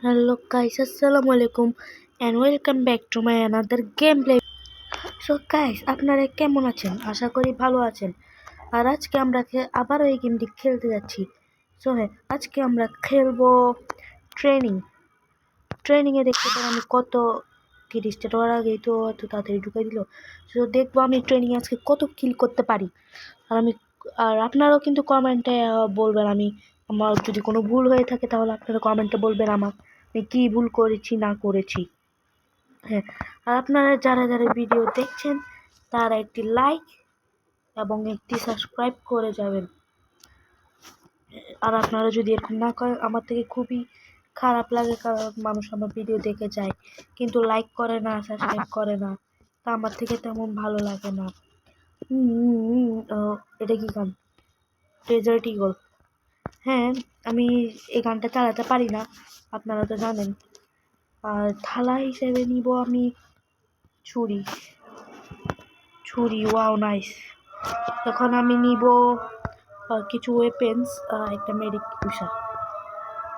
Hello guys, assalamu alaikum and welcome back to my another gameplay. So guys, আপনারা কেমন আছেন? আশা করি ভালো আছেন। আর আজকে আমরা আবার এই গেমটি খেলতে যাচ্ছি। সো হ্যাঁ, আজকে আমরা খেলবো ট্রেনিংয়ে দেখতে পারেন আমি কত কি স্টার্ট হওয়ার আগেই তো এত তাড়াতাড়ি ঢুকাই দিল। সো দেখবো আমি ট্রেনিংয়ে আজকে কত কিল করতে পারি। আর আপনারাও কিন্তু কমেন্টে বলবেন, আমার যদি কোনো ভুল হয়ে থাকে তাহলে আপনারা কমেন্টে বলবেন আমি কী ভুল করেছি না করেছি। হ্যাঁ, আর আপনারা যারা যারা ভিডিও দেখছেন তারা একটি লাইক এবং একটি সাবস্ক্রাইব করে যাবেন। আর আপনারা যদি এরকম না করেন আমার থেকে খুবই খারাপ লাগে, কারণ মানুষ আমার ভিডিও দেখে যায় কিন্তু লাইক করে না, সাবস্ক্রাইব করে না, তা আমার থেকে তেমন ভালো লাগে না। এটা কি গান? Desert eagle. হ্যাঁ, আমি এই গানটা চালাতে পারি না, আপনারা তো জানেন। আর থালা হিসেবে নিব আমি ছুরি। Wow nice. এখন আমি নিব কিছু ওয়েপেন্স, একটা মেডিক পুষা।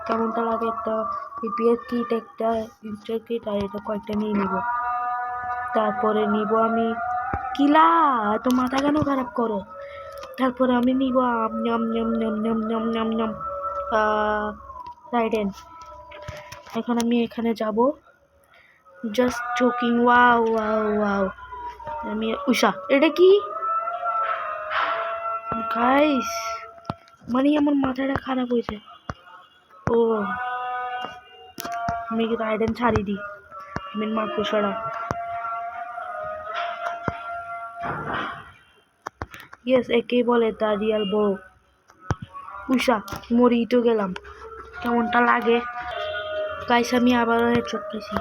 কেমনটা লাগে একটা রিপেয়ার কিট, একটা ইনস্টার কিট, আর এটা কয়েকটা নিয়ে নিব। তারপরে নিব আমি কিলা, তো মাথা কেন খারাপ করো। তারপরে আমি নিব রাইডেন। এখন আমি এখানে যাব, just joking. Wow wow wow. আমি উষা, এটা কি গাইস? মানে আমার মাথাটা খারাপ হয়েছে। ও আমি রাইডেন ছাড়ি দিই, আমি মারবো সরা। ইয়েস, একেই বলে দ্য রিয়াল বড় উষা। মরি তো গেলাম, কেমনটা লাগে গাইস। আমি আবারও হেডশট খাইছি,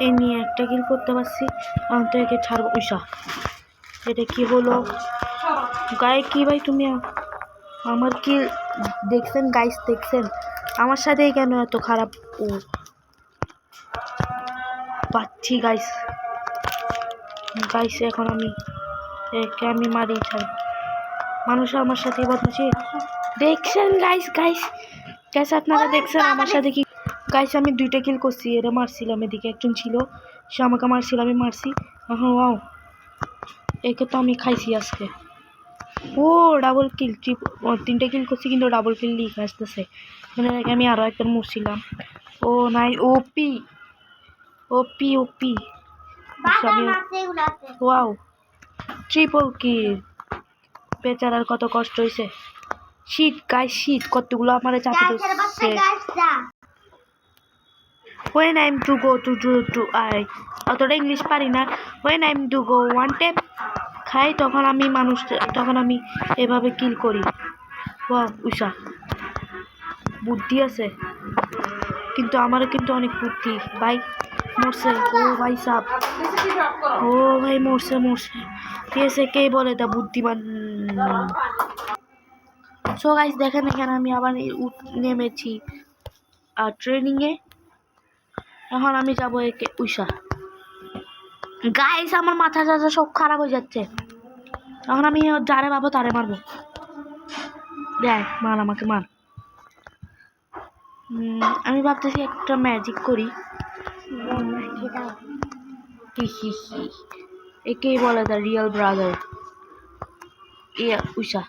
এই নিয়ে একটা কিল করতে পারছি। এখন তো একে ছাড়বো। উষা, এটা কি হলো গায়ে? কি ভাই তুমি আমার কি দেখছেন গাইস? দেখছেন আমার সাথেই কেন এত খারাপ? ও পাচ্ছি গাইস। এখন একে আমি মারি ছাড়ি। মানুষ আমার সাথে বদমাশি দেখছেন গাইস আপনারা দেখছেন আমার সাথে কি? গাইস আমি 2টা কিল করছি, এরা মারছিলাম, এদিকে একজন ছিল, সে আমাকে মারছিল, আমি মারছি। এখন ওয়াও, একে তো আমি খাইছি আজকে। ও ডাবল কিল, 3টা কিল করছি কিন্তু ডাবল কিল লিখে আসতেছে, মানে আমি আরও একটা মরছিলাম। ও নাই, ওপি ওপি ওপি। ওয়াও, ট্রিপল কিল। বেচারার কত কষ্ট হয়েছে। শীত গাইস, শীত কতগুলো আমার চাপে দিচ্ছে। When I'm to go to I অতটা ইংলিশ পারি না। When I'm to go one tap খাই, তখন আমি এভাবে কিল করি। ওয়াও উষা, বুদ্ধি আছে কিন্তু আমারও কিন্তু অনেক বুদ্ধি। ভাই মরছে, ও ভাই সাপ, ও ভাই মরছে। এসে কে বলে তা বুদ্ধিমান। সো গাইস দেখেন, এখানে আমি আবার নেমেছি ট্রেনিংয়ে। এখন আমি যাবো একে উষা। গাইস আমার মাথা সব খারাপ হয়ে যাচ্ছে। এখন আমি যারে পাবো তারে মারবো। দেখ মার, আমাকে মার। আমি ভাবতেছি একটা ম্যাজিক করি। একেই বলে দ্য রিয়েল ব্রাদার উষা।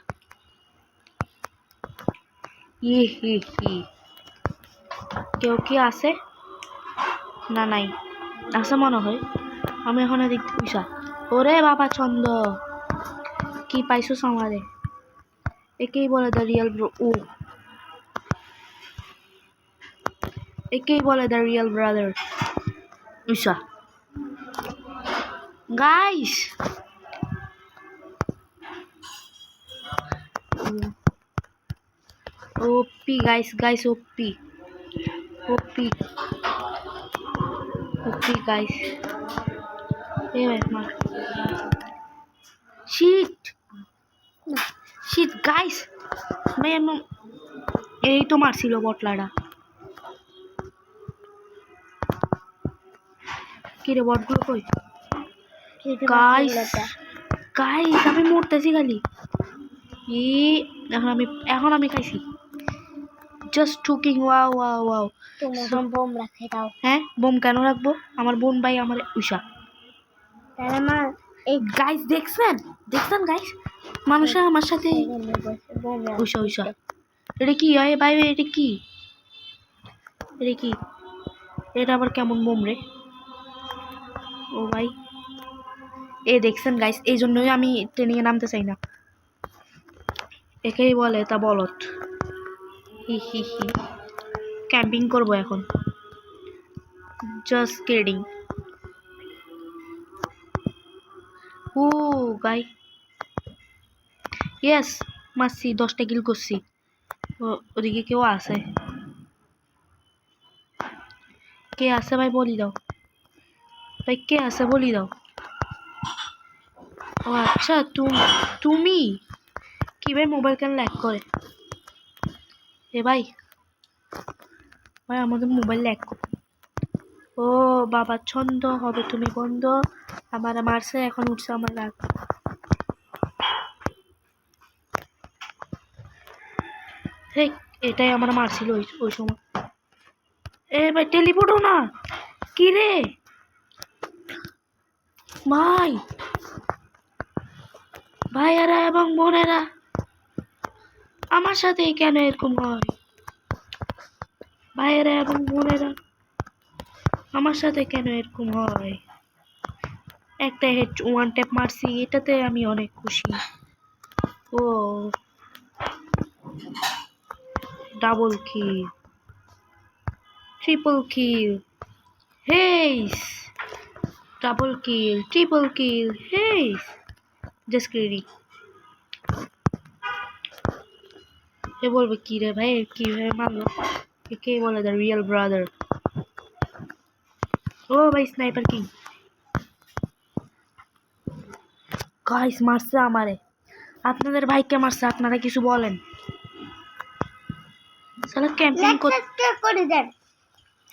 কেউ কি আছে? না নাই, আছে মনে হয়। আমি এখন দেখতে উষা। ওরে বাবা ছন্দ, কি পাইছোস আমারে? একেই বলে দ্য রিয়েল একেই বলে the real brother Usha. Guys OP guys OP guys. এ ভাই মার। শিট গাইস, ভাই এই তো মারছিল বটলাটা। কিরে বটগুলো কই? গাইস আমি মরতেছি খালি। এখন আমি খাইছি, জাস্ট টুকিং ওয়াও ওয়াও ওয়াও তুমি এখন বোম রাখে দাও। হ্যাঁ বোম কেন রাখবো আমার বোন ভাই আমার উষা তাহলে আমার এই গাইস দেখছেন গাইস মানুষরা আমার সাথে বোম উষা উষা এটা কি হয় ভাই এটা কি এটা আবার কেমন বোম রে ও ভাই এ দেখছেন গাইস এই জন্যই আমি ট্রেনিংয়ে নামতে চাই না একেই বলে তা বলত হি হি হি ক্যাম্পিং করবো এখন জাস্ট কিডিং ও গাই ইয়েস মারছি 10টা কিল করছি ওদিকে কেউ আছে কে আছে ভাই বলি দাও ভাই কে আছে বলি দাও ও আচ্ছা তুমি কি ভাই মোবাইল কেন ল্যাগ করে এ ভাই আমাদের মোবাইল ল্যাগ করে ও বাবা ছন্দ হবে তুমি বন্ধ আমার মারছে এখন উঠছে আমার রাগ এটাই আমার মারছিল ওই সময় এ ভাই টেলিপোর্টও না কি রে ভাই ভাইয়েরা এবং বোনেরা আমার সাথে কেন এরকম হয় ভাইয়েরা এবং বোনেরা আমার সাথে কেন এরকম হয় একটা হেড ওয়ান ট্যাপ মারছি এটাতে আমি অনেক খুশি ও ডাবল কিল ট্রিপল কিল হেইস ডাবল কিল ট্রিপল কিল হেইস জাস্ট কিডিং এ বলবে কি রে ভাই কিভাবে মারলো কে বলে দ্য রিয়েল ব্রাদার ও ভাই স্নাইপার কিং গাইস মারছে আমারে আপনাদের ভাইকে মারছে আপনারা কিছু বলেন সালা ক্যাম্পিং করে দেন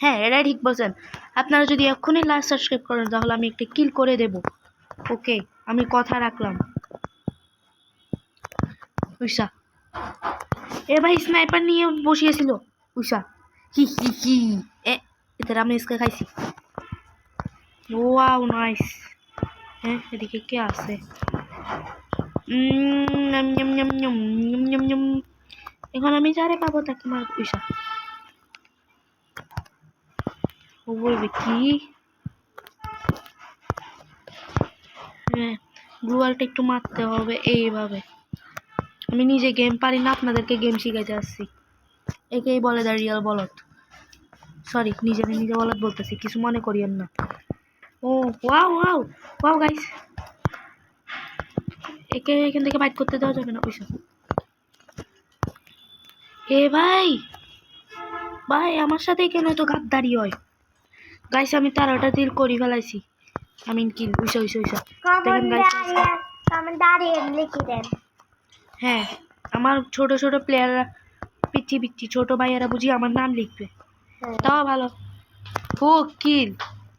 হ্যাঁ এটা ঠিক বলছেন আপনারা যদি এক্ষুনি লাস্ট সাবস্ক্রাইব করেন তাহলে আমি একটা কিল করে দেব ওকে আমি কথা রাখলাম উষা এ ভাই স্নাইপার নিয়ে বসিয়েছিল উষা হি হি হি এদের আমি ইসকে খাইছি ওয়াও নাইস হ্যাঁ এদিকে কে আছে এখন আমি যারে পাবো তাকে মার উষা ও বলবে কি হ্যাঁ গ্লুয়ালটা একটু মারতে হবে এইভাবে আমি নিজে গেম পারি না আপনাদেরকে গেম শিখাইতে আসছি একেই বলে দ্য রিয়েল বলদ সরি নিজে বলদ বলতেছি কিছু মনে করিয়েন না ও ওয়াও ওয়াও ওয়াও গাইস একে এখান থেকে বাইট করতে দেওয়া যাবে না ওইসব এ ভাই ভাই আমার সাথে কেন তো গাদ্দারি হয় গাইস আমি 13টা দিল করে ফেলাইছি আমি কিল উইসা দেখেন গাইস হ্যাঁ আমার ছোট ছোট প্লেয়াররা পিচ্ছি ছোট ভাইয়েরা বুঝি আমার নাম লিখবে তাও ভালো ও কিল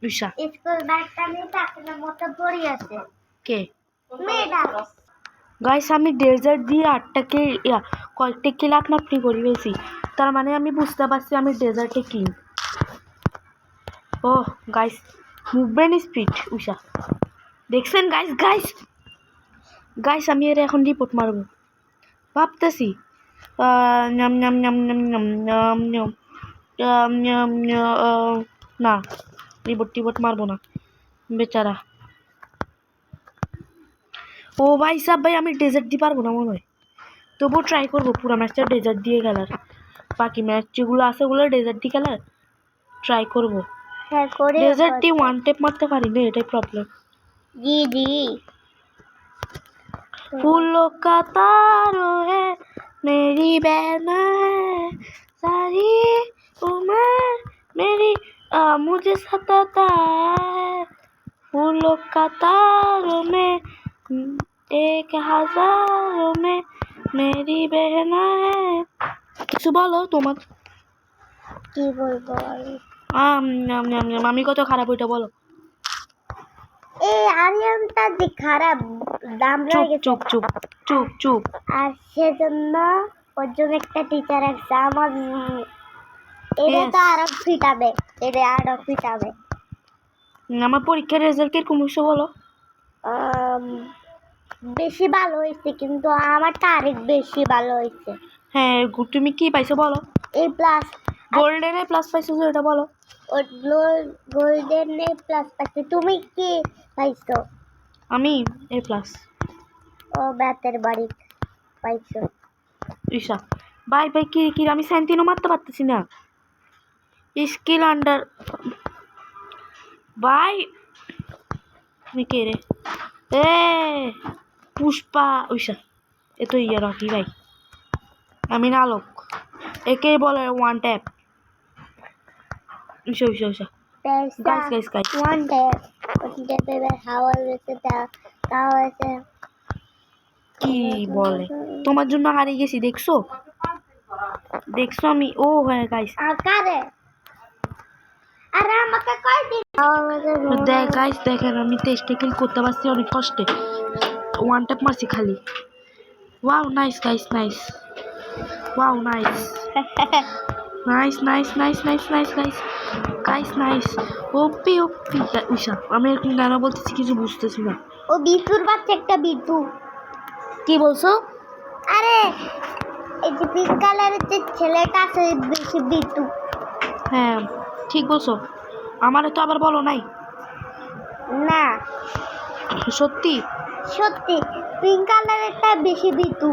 উইসা স্কুল ব্যাগটা নিয়ে টাকার মতো পড়ে আছে কে মেয়েটা গাইস আমি ডেজার্ট দিয়ে 8টা কয়েকটা কিল আপনি করে ফেলছি তার মানে আমি বুঝতে পারছি আমি ডেজার্টে কিল ও গাইস মুভমেন্ট স্পিড উষা দেখছেন গাইস আমি এর এখন রিপোর্ট মারবো ভাবতেছি না রিপোর্ট মারবো না বেচারা ও ভাই সাব ভাই আমি ডেজার্ট দিয়ে পারবো না মনে হয় তবুও ট্রাই করবো পুরো ম্যাচটা ডেজার্ট দিয়ে খেলার বাকি ম্যাচ যেগুলো আছে ওগুলো ডেজার্ট দিয়ে খেলার ট্রাই করবো ডেজার্ট দিয়ে ওয়ান টেপ মারতে পারি না এটাই প্রবলেম জি फूलों का तारो है मेरी बहन है सारी उम्र मेरी मुझे सताता है फूलों का तारो में 1000 में मेरी बहन है কিছু বলো তোমার কি বলবো আমি কত খারাপ ওইটা বলো এই আরিয়ানটা যে খারাপ দাম লাগে চুপ আর সেজন্য ওর জন্য একটা টিচার আছে আমার এটা তো আরো ফিটাবে, এটা আরো ফিটাবে। আমার পরীক্ষার রেজাল্ট কিরকম হয়েছে বলো? বেশি ভালো হয়েছে, কিন্তু আমারটা আরেক বেশি ভালো হয়েছে। হ্যাঁ, তুমি কি পাইছো বলো? A plus. Golden A plus পাইছো যে এটা বলো। ও গোল্ডেন A প্লাস পাইছে। তুমি কি পাইছো? আমি এ প্লাস। ও বেতের বাড়ি পাইছো। ঈশা বাই বাই কি কি আমি সেন্টিনও মারতে পারতেছি না। স্কিল আন্ডার বাই কে রে? এ পুষ্পা ঈশা এ তো ইয়ে রকি ভাই। আমি নালক একে বলে ওয়ান ট্যাপ। ঈশা ঈশা ঈশা গাইস ওয়ান ট্যাপ হাওয়া হয়েছে তাও হয়েছে। কি বলে তোমার জন্য হারিয়ে গেছি দেখছো দেখছো আমি ও হ্যাঁ গাইস আকারে আরে আমাকে কই দিন দেখ গাইস দেখেন আমি 23টা কিল করতে পারছি অনেক কষ্টে। ওয়ান ট্যাপ মারছি খালি। Wow nice guys nice. Wow nice nice nice nice nice nice guys guys nice. OP OP Isha আমি এরকম গান বলতেছি কিছু বুঝতেছি না। ও বিটুর বাচ্চা একটা বিটু। কি বলছো? আরে এই যে পিঙ্ক কালারের যে ছেলেটা আছে বেশি বিটু। হ্যাঁ ঠিক বলছো। আমারে তো আবার বলো নাই। না সত্যি সত্যি পিঙ্ক কালারেরটা বেশি বিটু।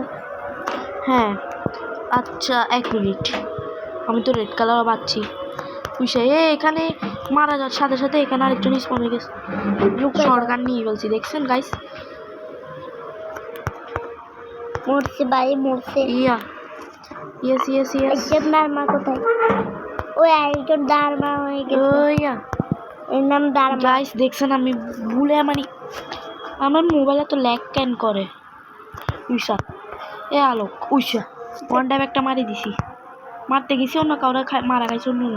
হ্যাঁ আচ্ছা 1 মিনিট আমি তো রেড কালারও পাচ্ছি। বুঝছে এখানে মারা যাওয়ার সাথে সাথে এখানে আরেকজন স্পন হয়ে গেছে। শর্টগান নিয়ে বলছি দেখছেন গাইস। মরছে ভাই মরছে। ইয়া ইয়েস ইয়েস ইয়েস একজন দারমা কোথায়? ওই একজন দারমা হয়ে গেছে। ইয়া এর নাম দারমা। গাইস দেখছেন আমি ভুলে মানে আমার মোবাইলে তো ল্যাগ ক্যান করে। উইসা এ আলোক উইসা ওয়ান টাইম একটা মারি দিছি। মারতে গেছি অন্য কাউরে মারা খাইছে অন্য।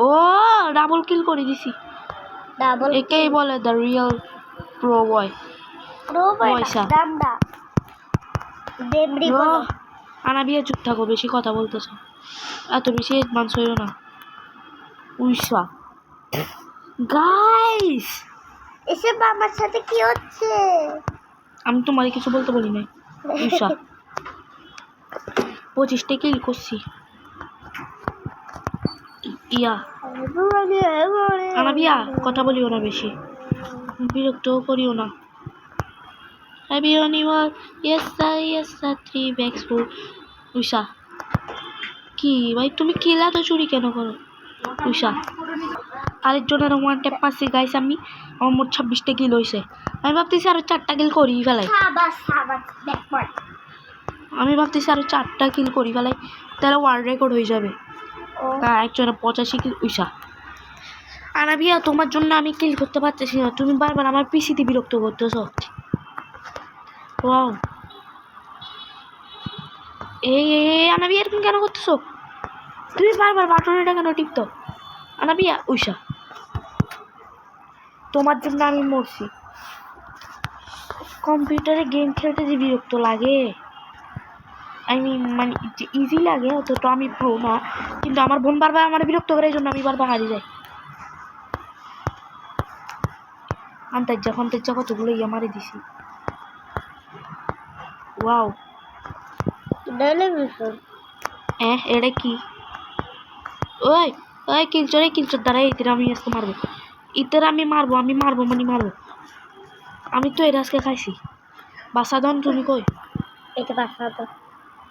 ও ডাবল কিল করে দিছি। ডাবল একেই বলে the real pro boy. Pro পয়সা দামডা দেমরি বলো। আনা বিয়ে চুপ থাকো বেশি কথা বলতেছ এত বেশি অ্যাডভান্স হইও না। উইসা গাইস এসব আমার সাথে কি হচ্ছে? আমি তোমারে কিছু বলতে বলি নাই। উইসা 25টা কিল করছি। ইয়া আনা বিয়া কথা বলিও না বেশি বিরক্ত করিও না। Have you anyone? Yes sir 3 bags full. উষা কি ভাই তুমি কিলা তো চুরি কেন করো? উষা আরেকজনের ওয়ান ট্যাপ মারছি গাইস আমি আমার মোট 26টা কিল হয়েছে। আমি ভাবতেছি আরো 4টা কিল করি ফেলাই। আমি ভাবতেছি আরো 4টা কিল করি ফেলাই তাহলে ওয়ার্ল্ড রেকর্ড হয়ে যাবে। একজনের 85 কিল। উষা আনাবিয়া তোমার জন্য আমি কিল করতে পারতেছি না তুমি বারবার আমার পিসিতে বিরক্ত করতেছো। ওয়াও এই আনাবিয়া এরকম কেন করতেছো? তুমি বারবার বাটনটা কেন টিপতো আনাবিয়া? উষা তোমার জন্য আমি মরছি। কম্পিউটারে গেম খেলতে যে বিরক্ত লাগে আই মিন মানে ইজি লাগে অত তো আমি প্রো না কিন্তু আমার বোন বারবার আমার বিরক্ত করে এই জন্য আমি বারবার হারিয়ে যাই। আন্তাজ্জা কতগুলো ইয়ে মারি দিছি। ওয়াও এটা কি? ওই ওই কিলচোর দ্বারা ইতের আমি আজকে মারবো। ইতের আমি মারবো মানে মারবো। আমি তো এর আজকে খাইছি। বাসাদন তুমি কই? এটা বাসাদন।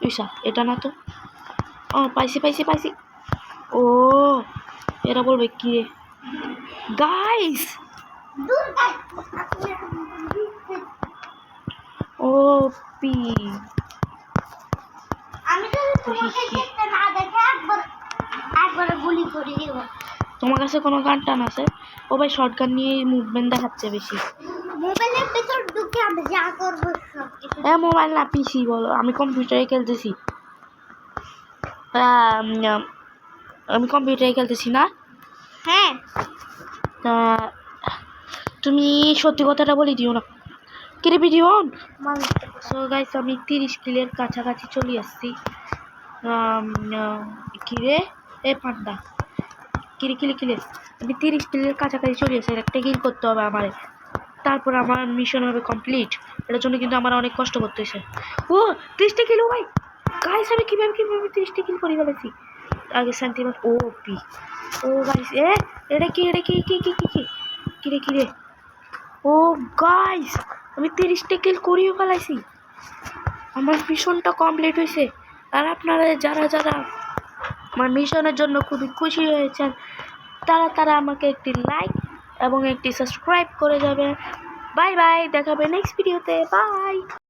ঈশা এটা না তো। ও পাইছি। ও এরা বলবে কি রে গাইস? ও পি আমি তো তোমাকে দেখতে না দেখে একবার গুলি করে দিব। তোমার কাছে কোনো গান টান আছে? ও ভাই শর্টগান নিয়ে মুভমেন্ট দেখাচ্ছে বেশি। মোবাইলের ভিতর ঢুকে আমি যা করবো সব কিছু। হ্যাঁ মোবাইল না পিসি বলো আমি কম্পিউটারে খেলতেছি। আমি কম্পিউটারে খেলতেছি না। হ্যাঁ তুমি সত্যি কথাটা বলে দিও না। কিরে ভিডিও অন। মানুষ সো গাইস আমি 30 কিলের কাছাকাছি চলে আসছি। কিরে এ পান্ডা কিরে কিলে কিলে আমি 30 কিলের কাছাকাছি চলে আসছি। একটা কিল করতে হবে আমার, তারপর আমার মিশন হবে কমপ্লিট। এটার জন্য কিন্তু আমার অনেক কষ্ট করতে হয়েছে। ও 30টা কিলো ভাই গাইস, আমি কিভাবে 30টা কিল করে ফেলেছি। আগে শান্তি ও পি ও গাইস এটা কি কিরে কিরে ও গাইস আমি 30টা কিল করিয়ে ফেলাইছি। আমার মিশনটা কমপ্লিট হয়েছে। আর আপনারা যারা যারা আমার মিশনের জন্য খুবই খুশি হয়েছেন তারা আমাকে একটি লাইক এবং একটি সাবস্ক্রাইব করে যাবে। বাই বাই, দেখাবে নেক্সট ভিডিওতে। বাই।